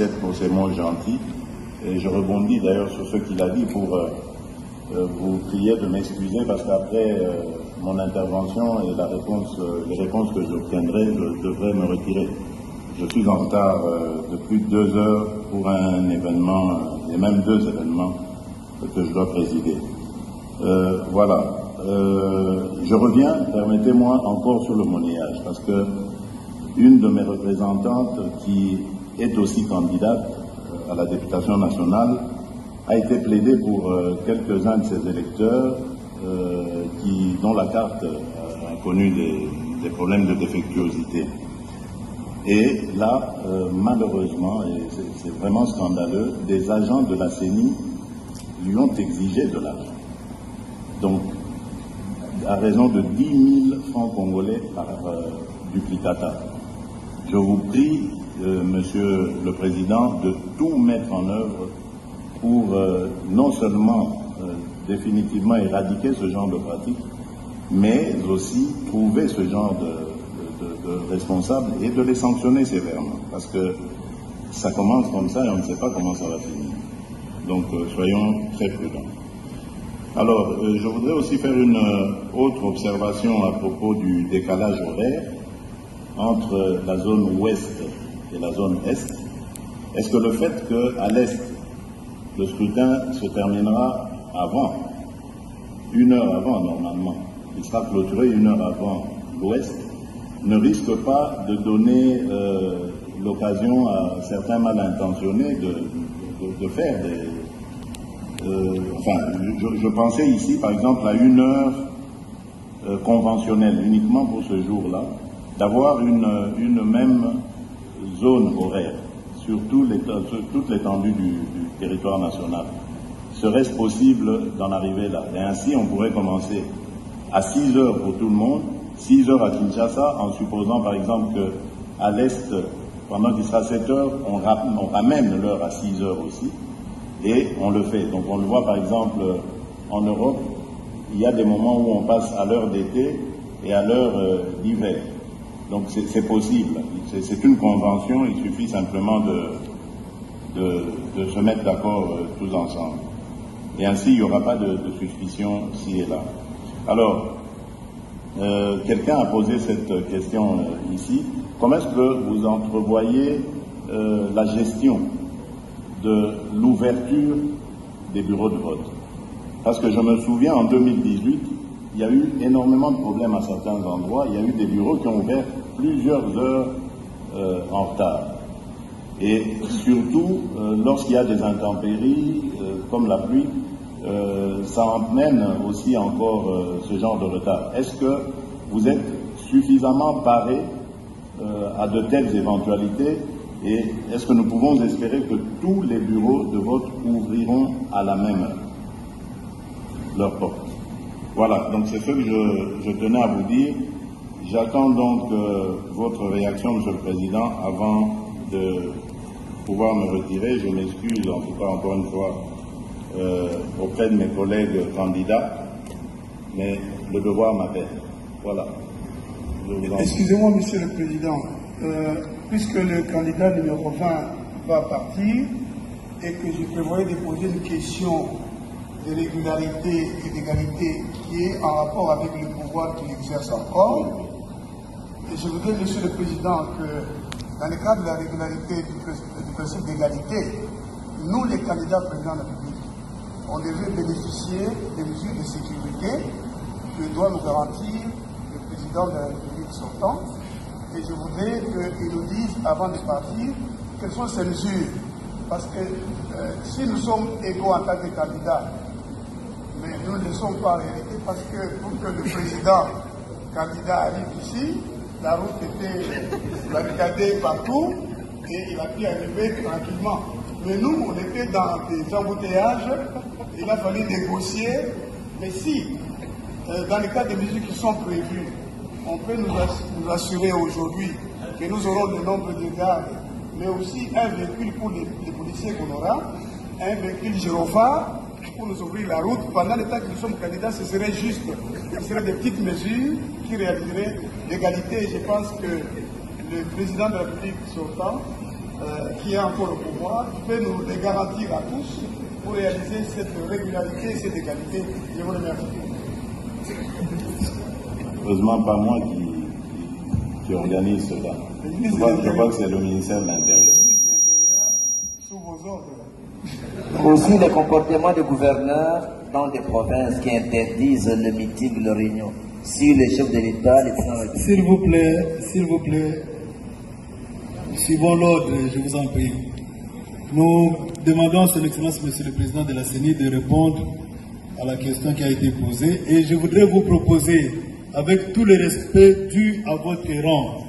Morissette pour ces mots gentils. Et je rebondis d'ailleurs sur ce qu'il a dit pour vous prier de m'excuser parce qu'après mon intervention et les réponses que j'obtiendrai, je devrais me retirer. Je suis en retard de plus de 2 heures pour un événement, et même 2 événements que je dois présider. Voilà. Je reviens, permettez-moi, encore sur le monnayage, parce que une de mes représentantes, qui est aussi candidate à la députation nationale, a été plaidée pour quelques-uns de ses électeurs dont la carte a connu des problèmes de défectuosité. Et là, malheureusement, et c'est vraiment scandaleux, des agents de la CENI lui ont exigé de l'argent. Donc, à raison de 10 000 francs congolais par duplicata. Je vous prie, Monsieur le Président, de tout mettre en œuvre pour non seulement définitivement éradiquer ce genre de pratique, mais aussi trouver ce genre de responsables et de les sanctionner sévèrement. Parce que ça commence comme ça et on ne sait pas comment ça va finir. Donc soyons très prudents. Alors, je voudrais aussi faire une autre observation à propos du décalage horaire entre la zone ouest et la zone est. Est-ce que le fait qu'à l'est, le scrutin se terminera avant, 1 heure avant normalement, il sera clôturé 1 heure avant l'ouest, ne risque pas de donner l'occasion à certains mal intentionnés de faire des... je pensais ici, par exemple, à 1 heure conventionnelle, uniquement pour ce jour-là, d'avoir une même zone horaire sur toute l'étendue du territoire national. Serait-ce possible d'en arriver là? Et ainsi, on pourrait commencer à 6 heures pour tout le monde, 6 heures à Kinshasa, en supposant, par exemple, qu'à l'Est, pendant qu'il sera 7 heures, on ramène l'heure à 6 heures aussi. Et on le fait. Donc on le voit par exemple en Europe, il y a des moments où on passe à l'heure d'été et à l'heure d'hiver. Donc c'est possible. C'est une convention, il suffit simplement de se mettre d'accord tous ensemble. Et ainsi, il n'y aura pas de suspicion ci et là. Alors, quelqu'un a posé cette question ici. Comment est-ce que vous entrevoyez la gestion de l'ouverture des bureaux de vote? Parce que je me souviens, en 2018, il y a eu énormément de problèmes à certains endroits. Il y a eu des bureaux qui ont ouvert plusieurs heures en retard. Et surtout, lorsqu'il y a des intempéries, comme la pluie, ça emmène aussi encore ce genre de retard. Est-ce que vous êtes suffisamment parés à de telles éventualités? Et est-ce que nous pouvons espérer que tous les bureaux de vote ouvriront à la même heure leurs portes? Voilà, donc c'est ce que je tenais à vous dire. J'attends donc votre réaction, Monsieur le Président, avant de pouvoir me retirer. Je m'excuse en tout cas encore une fois auprès de mes collègues candidats, mais le devoir m'appelle. Voilà. Excusez-moi, Monsieur le Président. Puisque le candidat numéro 20 va partir et que je prévoyais de poser une question de régularité et d'égalité qui est en rapport avec le pouvoir qu'il exerce encore, et je voudrais, Monsieur le Président, que dans le cadre de la régularité et du principe d'égalité, nous, les candidats présidents de la République, on devait bénéficier des mesures de sécurité que doit nous garantir le président de la République sortant. Et je voudrais qu'ils nous disent, avant de partir, quelles sont ces mesures. Parce que si nous sommes égaux en tant que candidats, mais nous ne le sommes pas en réalité, parce que pour que le président candidat arrive ici, la route était barricadée partout et il a pu arriver tranquillement. Mais nous, on était dans des embouteillages, il a fallu négocier. Mais si, dans le cas des mesures qui sont prévues, on peut nous assurer aujourd'hui que nous aurons le nombre de gardes, mais aussi un véhicule pour les policiers qu'on aura, un véhicule gyrophare pour nous ouvrir la route. Pendant le temps que nous sommes candidats, ce serait juste, ce seraient des petites mesures qui réaliseraient l'égalité. Je pense que le président de la République sortant qui a encore le pouvoir, peut nous les garantir à tous pour réaliser cette régularité et cette égalité. Je vous remercie. Heureusement, pas moi qui organise cela. Je crois que c'est le ministère de l'Intérieur. Sous vos ordres. Aussi les comportements de gouverneurs dans des provinces qui interdisent le meeting, la réunion. Si les chefs de l'État, les présidents... S'il vous plaît, suivons l'ordre, je vous en prie. Nous demandons à son Excellence, Monsieur le Président de la CENI, de répondre à la question qui a été posée. Et je voudrais vous proposer, avec tout le respect dû à votre rang,